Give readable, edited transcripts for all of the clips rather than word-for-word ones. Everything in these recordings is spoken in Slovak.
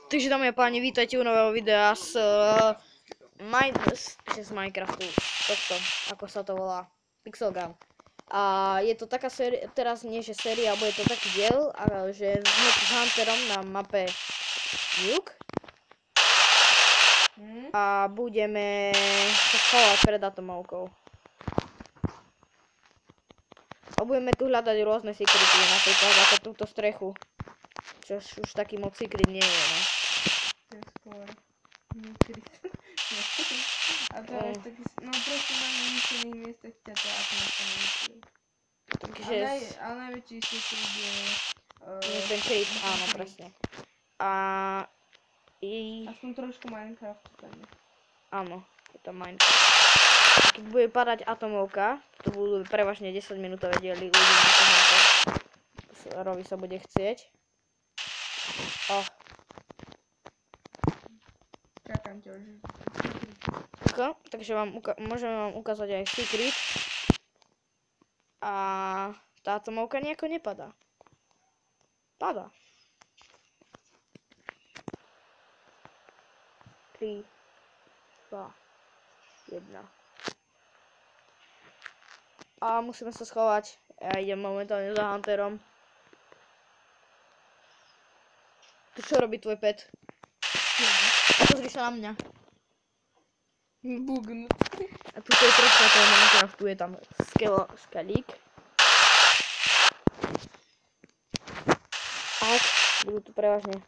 Takže dámy a páni, vítajte u nového videa z Minecraftu, tohto, ako sa to volá, Pixel Gun. A je to taká séria, teraz nie že séria, alebo je to taký diel, že sme s Hunterom na mape Nuke. A budeme sa schovať pred atomovkou. A budeme tu hľadať rôzne secrety, napríklad ako túto strechu. Čo už taký moc secret nie je, no. To je skôr nekryt. A to je taký, no proste na ničených miestach ťa to atmosféra nemusí. Takže Ale najväčší secret je... ten kryt, áno, presne. A... Aspoň trošku Minecraftu tam je. Áno, je to Minecraft. Keď bude padať atomovka, to budú prevažne 10 minútové diely, uvidíme ako Hunter. Rovi sa bude chcieť. Čakám ťa už. Takže môžeme vám ukázať aj secret. A tá atomovka nejako nepadá. Padá. 3, 2, 1. A musíme sa schovať. Ja idem momentálne za Hunterom. Tu čo robí tvoj pet? Pozri sa na mňa. Bugnut. A tu je troška toho Minecraftu, je tam skalík. Tak, budú tu prevažne.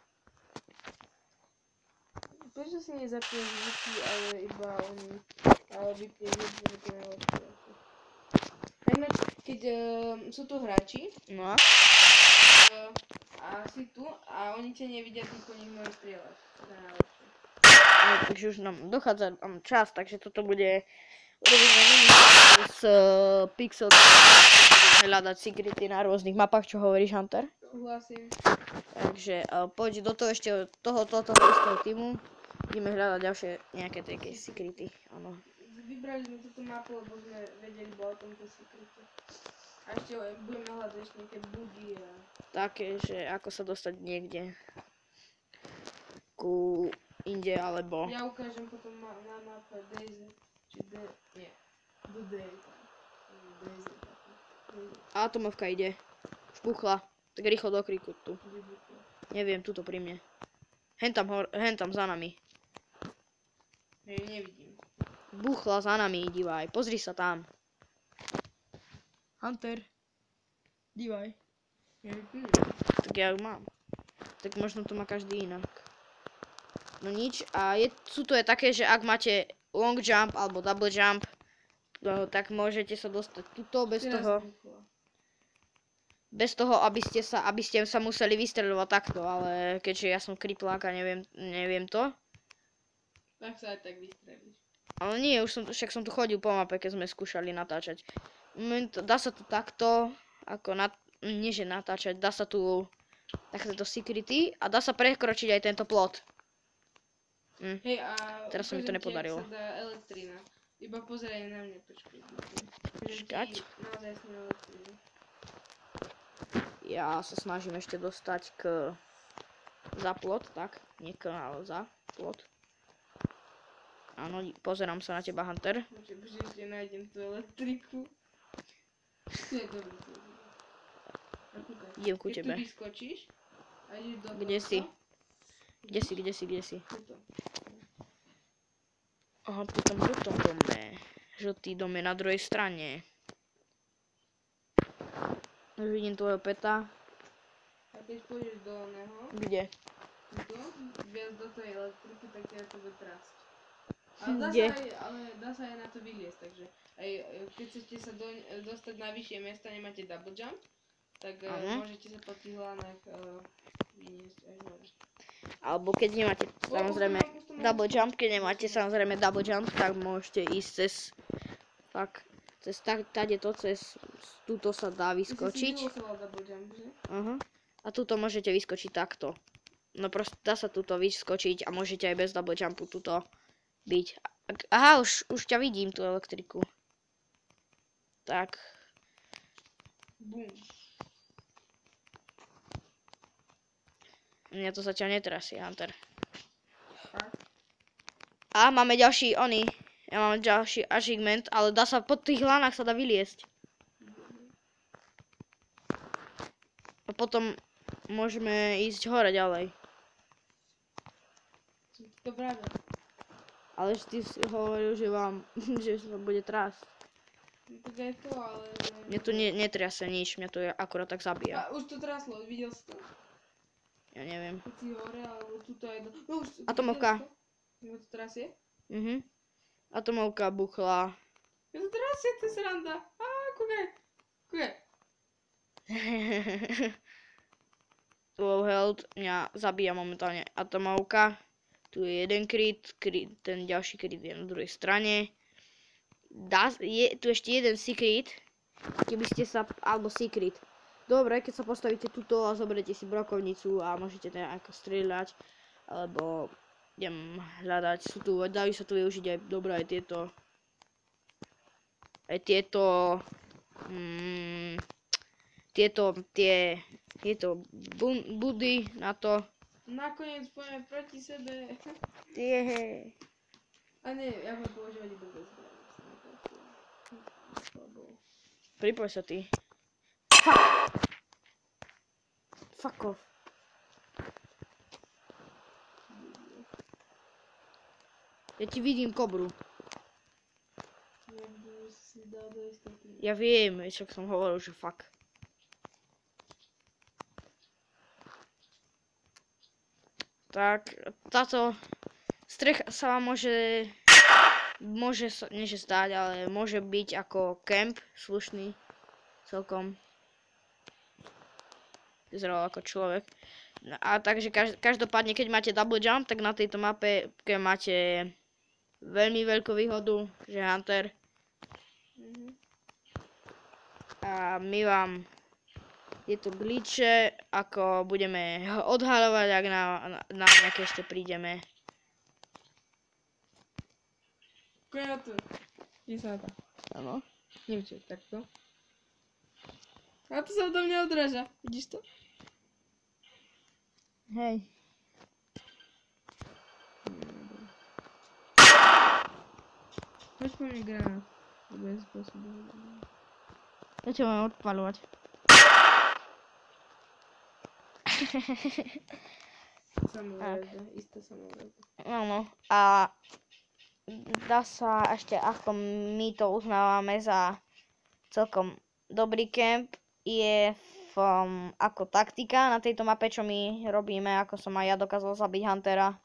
Prečo si nezapiješ zvuky, ale iba oni, ale vypiješ zvuky, že to je najlepšie. Ináč, keď sú tu hráči, No. a si tu a oni ťa nevidia, ty po nich môžeš strieľať. To je najlepšie. No, takže už nám dochádza čas, takže toto bude urobené s Pixel. Budeme hľadať secrety na rôznych mapách, čo hovoríš, Hunter? Súhlasím. Takže poď do toho ešte tohoto istého týmu. Ideme hľadať ďalšie nejaké také secrety, áno. Vybrali sme túto mapu, lebo sme vedeli o tomto sekrete. A ešte budeme hľadať ešte nejaké bugy a... Také, že ako sa dostať niekde ku inde, alebo... Ja ukážem potom na mape Daisy, či nie, The Day. Daisy. Atomovka ide. Špuchla. Tak rýchlo do kríku tu. Neviem, tuto pri mne. Hentam za nami. Hej, nevidím. Buchla za nami, divaj. Pozri sa tam. Hunter. Divaj. Tak ja ju mám. Tak možno to má každý inak. No nič. A sú to je také, že ak máte long jump alebo double jump, no, tak môžete sa dostať tuto bez toho, aby ste sa museli vystreľovať takto, ale keďže ja som kriplák a neviem to. Tak sa aj tak vystrelíš. Ale nie, však som tu chodil po mape, keď sme skúšali natáčať. Dá sa tu takto, ako nie že natáčať, dá sa tu takéto secrety a dá sa prekročiť aj tento plot. Hej, a teraz sa mi to nepodarilo. Sa dá elektrina. Iba pozeraj na mňa, počkaj. Počkať. Naozaj sme elektrinu. Ja sa snažím ešte dostať za plot, tak? Nie ale za plot. Áno, pozerám sa na teba, Hunter. Počkaj, ešte nájdem tú elektriku. Je dobrý. Idem ku tebe. Keď tu vyskočíš a ideš do... Kde si? Kde si? Tuto. Aha, potom v tom dome. Žltý dom je na druhej strane. Už vidím tvojho peta. A keď pôjdeš do oného... Kde? Tuto, viac do tej elektriky, tak ťa to bude trásť. Ale dá sa aj na to vyliesť, takže aj keď chcete sa dostať na vyššie miesta, nemáte double jump, tak môžete sa po tých lanách vyniesť až hore. Alebo keď nemáte samozrejme double jump, tak môžete ísť cez túto sa dá vyskočiť. Ty si double jump, že? A túto môžete vyskočiť takto. No proste dá sa túto vyskočiť a môžete aj bez double jumpu túto byť. Aha, už ťa vidím, tú elektriku. Tak. Bum. Mňa to zatiaľ netrasie, Hunter. Fakt. A máme ďalší, ja mám ďalší achievement, ale dá sa pod tých lánach sa dá vyliesť. A potom môžeme ísť hore ďalej. To práve. Ale ty si hovoril, že že sa bude trásť. Tak je to, ale... Mne tu netriase nič, mňa to akurát tak zabíja. A už to traslo, videl si to? Ja neviem. Keď si hore, alebo tuto jedno... No už... Atomovka. Jo, to trasie? Atomovka buchla. Jo, to trasie, to je sranda. Á, kúkaj. Kúkaj. Low health mňa zabíja momentálne atomovka. Tu je jeden crit, ten ďalší crit je na druhej strane. Je tu ešte jeden secret, keby ste sa, alebo secret. Dobre, keď sa postavíte tuto a zoberiete si brokovnicu a môžete nejako strieľať, alebo idem hľadať, dajú sa tu využiť aj dobré aj tieto budy na to. Nakoniec pojeme proti sebe. Jehe. A nie, ja budem používať iba bez zbraní. Pripoj sa ty. Fuck off. Ja ti vidím kobru. Ja viem, však som hovoril, že fuck. Tak, táto strecha sa vám môže sa, nie že stáť, ale môže byť ako camp slušný celkom. Vyzeral ako človek. No a takže každopádne, keď máte double jump, tak na tejto mape máte veľmi veľkú výhodu, že Hunter. A my vám tieto glitche, ako budeme odhalovať, ak na nejaké ešte prídeme. Kreator. Je sa to. Áno. Neviem, takto. A to sa odo mňa odráža. Vidíš to? Hej. Poď po mne granát. Bez spôsobu. Ja čo mám odpaľovať? Samovražda. Istá samovražda. Áno. A dá sa ešte, ako my to uznávame za celkom dobrý camp, je ako taktika na tejto mape, čo my robíme, ako som aj ja dokázal zabiť Huntera.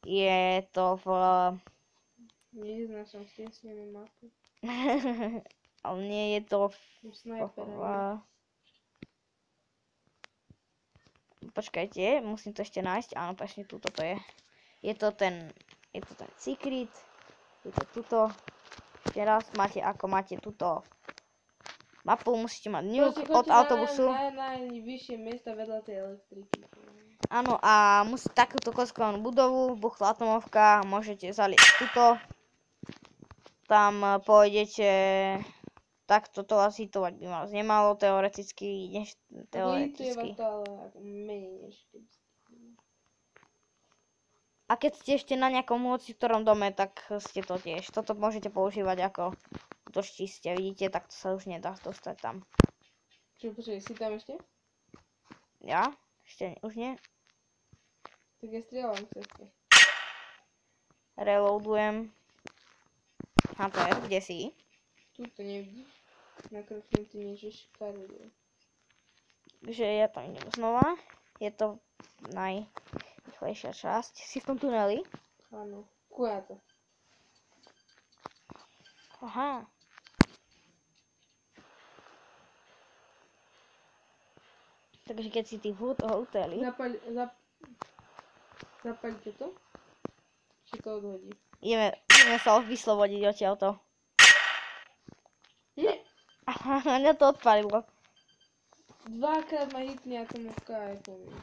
Je to v... Neznášam stiesnenú mapu. Ale nie je to Snajpera. Počkajte, musím to ešte nájsť. Áno, presne tuto to je. Je to ten secret. Je to tuto. Teraz máte, ako máte tuto mapu, musíte mať nuke od autobusu. Najvyššie miesta vedľa tej elektriky. Áno, a musíte takúto koskovanú budovu, buchla atomovka, môžete zaliesť tuto. Tam pôjdete, takto to asi hitovať by vás nemalo, teoreticky, než teoreticky. To ale menej než keby. A keď ste ešte na nejakom hoci ktorom dome, tak ste to tiež. Toto môžete používať ako to štístie, vidíte, tak to sa už nedá dostať tam. Čo, počkaj, si tam ešte? Ja? Ešte už nie. Tak ja strieľam v ceste. Reloadujem. Hunter, kde si? Tu to nevidíš? Nakročnutý niečo škaruje. Takže ja tam idem znova. Je to najrýchlejšia časť. Si v tom tuneli? Áno. Kuja to. Aha. Takže keď si ty v hoteli... Zapaľte to. Či to odhodí. Ideme sa vyslobodiť odtiaľto. Nie. Aha, mňa to odpalilo. Dvakrát ma hitne atomovka a je poviem.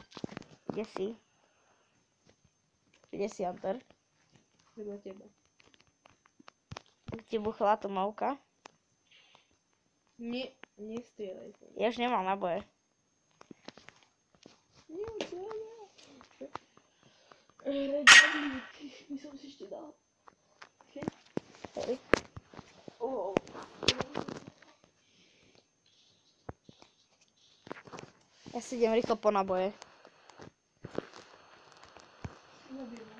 Kde si? Kde si, Hunter? Vedľa teba. Ti buchla atomovka? Nestrieľaj to. Ja už nemám naboje. Nie, by som si ešte dal. Hej. Ja si idem rýchlo po naboje. Zabijem ma.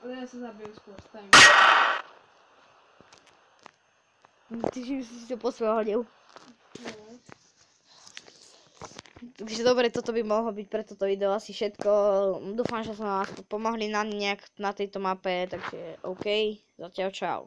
Ale ja sa zabijem skôr, stajím. Ty si to po svojho hodil. No. Takže dobre, toto by mohlo byť pre toto video asi všetko. Dúfam, že sme vám pomohli nejak na tejto mape, takže OK. Zatiaľ čau.